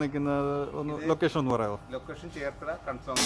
Location ഒന്ന് പറയാമോ? Location Cherthala കൺസോൺ.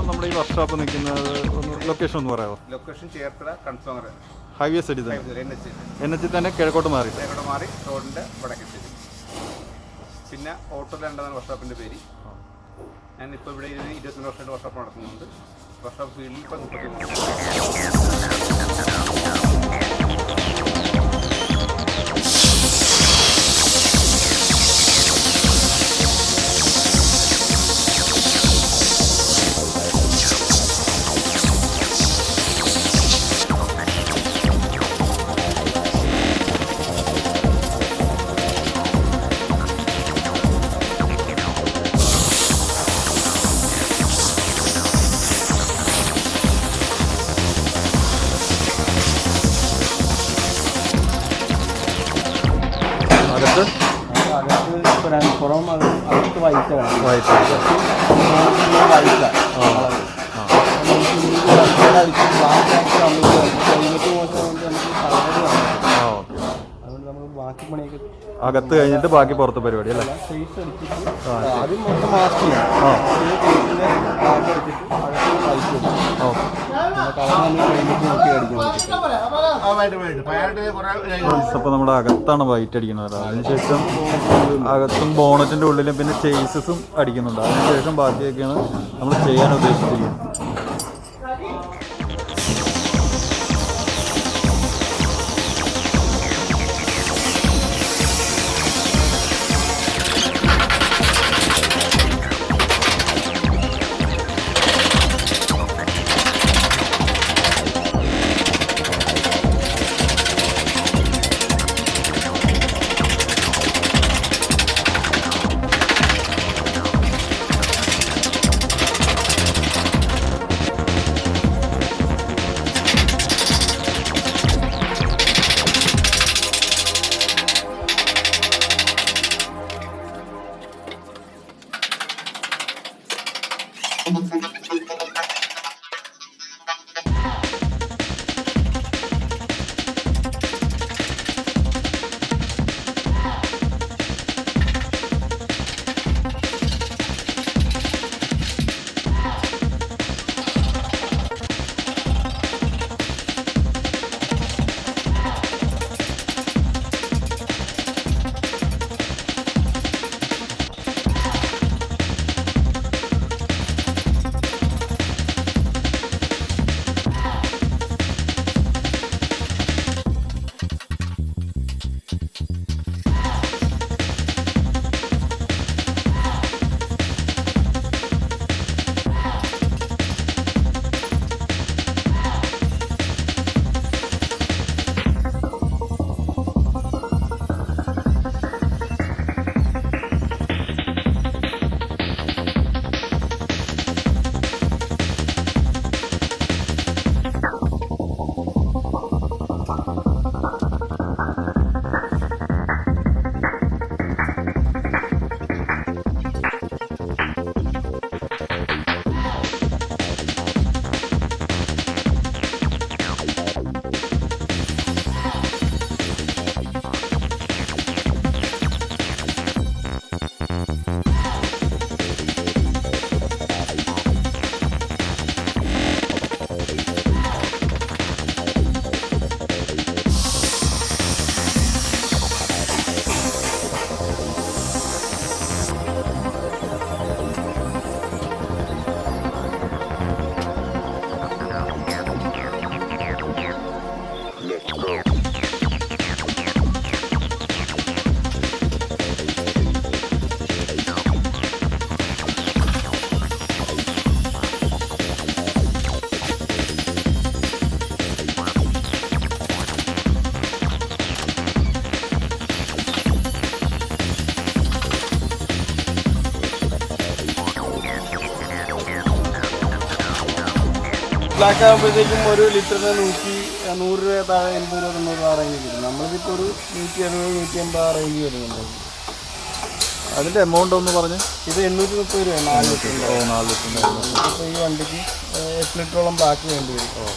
നമ്മുടെ ഈ വർക്ക്ഷോപ്പ് നിൽക്കുന്നത് ലൊക്കേഷൻ ഒന്ന് പറയാമോ? ലൊക്കേഷൻ ചേർത്തല കൺസോൺ ഹൈവേ സൈഡിൽ തന്നെ, എൻ തന്നെ കിഴക്കോട്ട് മാറി റോഡിൻ്റെ വടക്കേ സൈഡ്. പിന്നെ ഓട്ടോ രണ്ടാണ് വർക്ക്ഷോപ്പിൻ്റെ പേര്. ഞാനിപ്പോൾ ഇവിടെ 22 വർഷമായിട്ട് വർക്ക്ഷോപ്പ് നടത്തുന്നുണ്ട്. വർക്ക്ഷോപ്പ് ഫീൽഡിൽ ഇപ്പോൾ 30 പുറം അകത്ത് വൈറ്റാണ്. ബാക്കി പണിയൊക്കെ അകത്ത് കഴിഞ്ഞിട്ട് ബാക്കി പുറത്ത് പരിപാടി അല്ലേ? ഫേസ് അടിച്ചിട്ട് ആദ്യം മൊത്തം മാസ്ക് ചെയ്യാം. അപ്പോൾ നമ്മുടെ അകത്താണ് വൈറ്റ് അടിക്കുന്നത്. അതിനുശേഷം അകത്തും ബോണറ്റിൻ്റെ ഉള്ളിലും പിന്നെ ചേസസും അടിക്കുന്നുണ്ട്. അതിനുശേഷം ബാക്കിയൊക്കെയാണ് നമ്മൾ ചെയ്യാൻ ഉദ്ദേശിച്ചിരിക്കുന്നത്. ബ്ലാക്ക് ആകുമ്പോഴത്തേക്കും ഒരു ലിറ്ററിന് 100 രൂപ താഴെ 80 രൂപ 90 രൂപ റേഞ്ച് കിട്ടും. നമ്മളിതിപ്പോൾ ഒരു 170 180 റേഞ്ച് വരുന്നുണ്ട്. അതിൻ്റെ എമൗണ്ട് ഒന്ന് പറഞ്ഞ്. ഇത് 830 രൂപ 4 ലിറ്റർ. 4 ലിറ്ററിൻ്റെ. ഇപ്പോൾ ഈ വണ്ടിക്ക് 8 ലിറ്ററോളം ബ്ലാക്ക് വേണ്ടി വരും.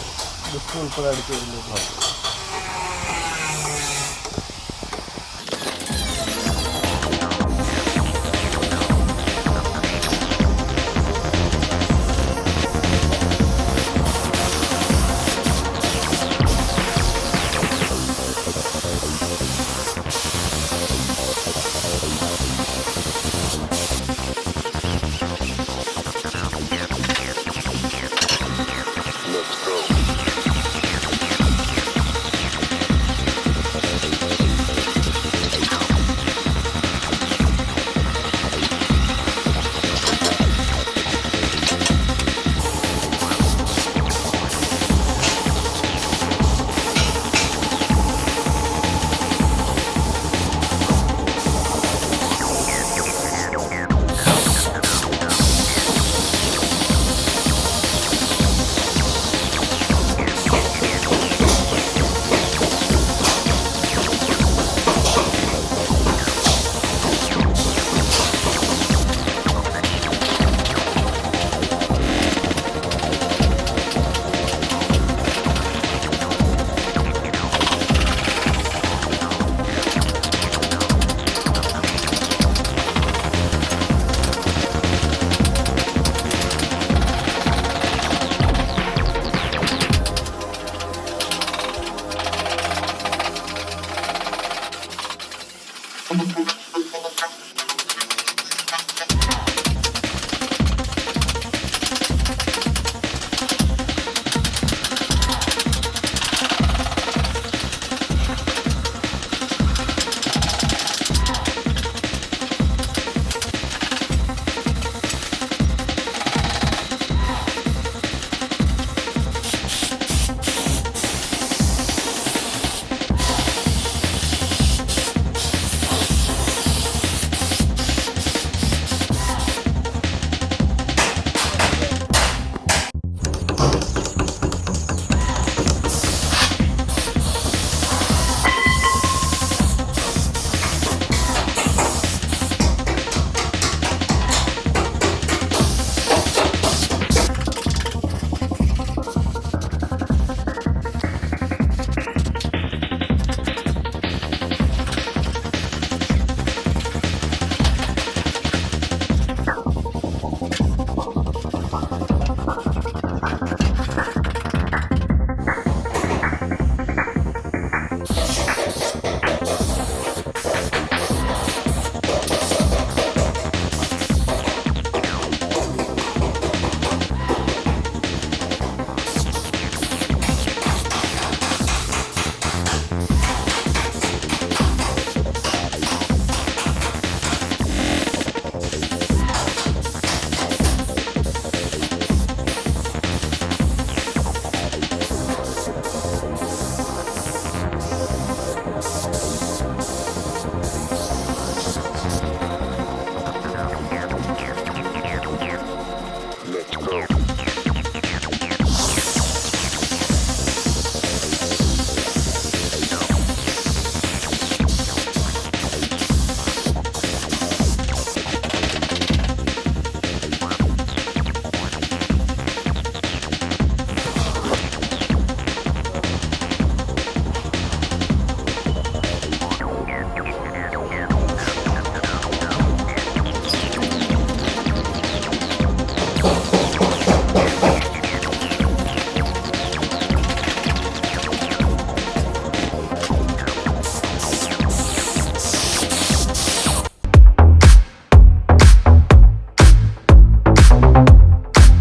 ഡിസ്ക് ഉൾപ്പെടെ അടിച്ച് വരുന്നത്.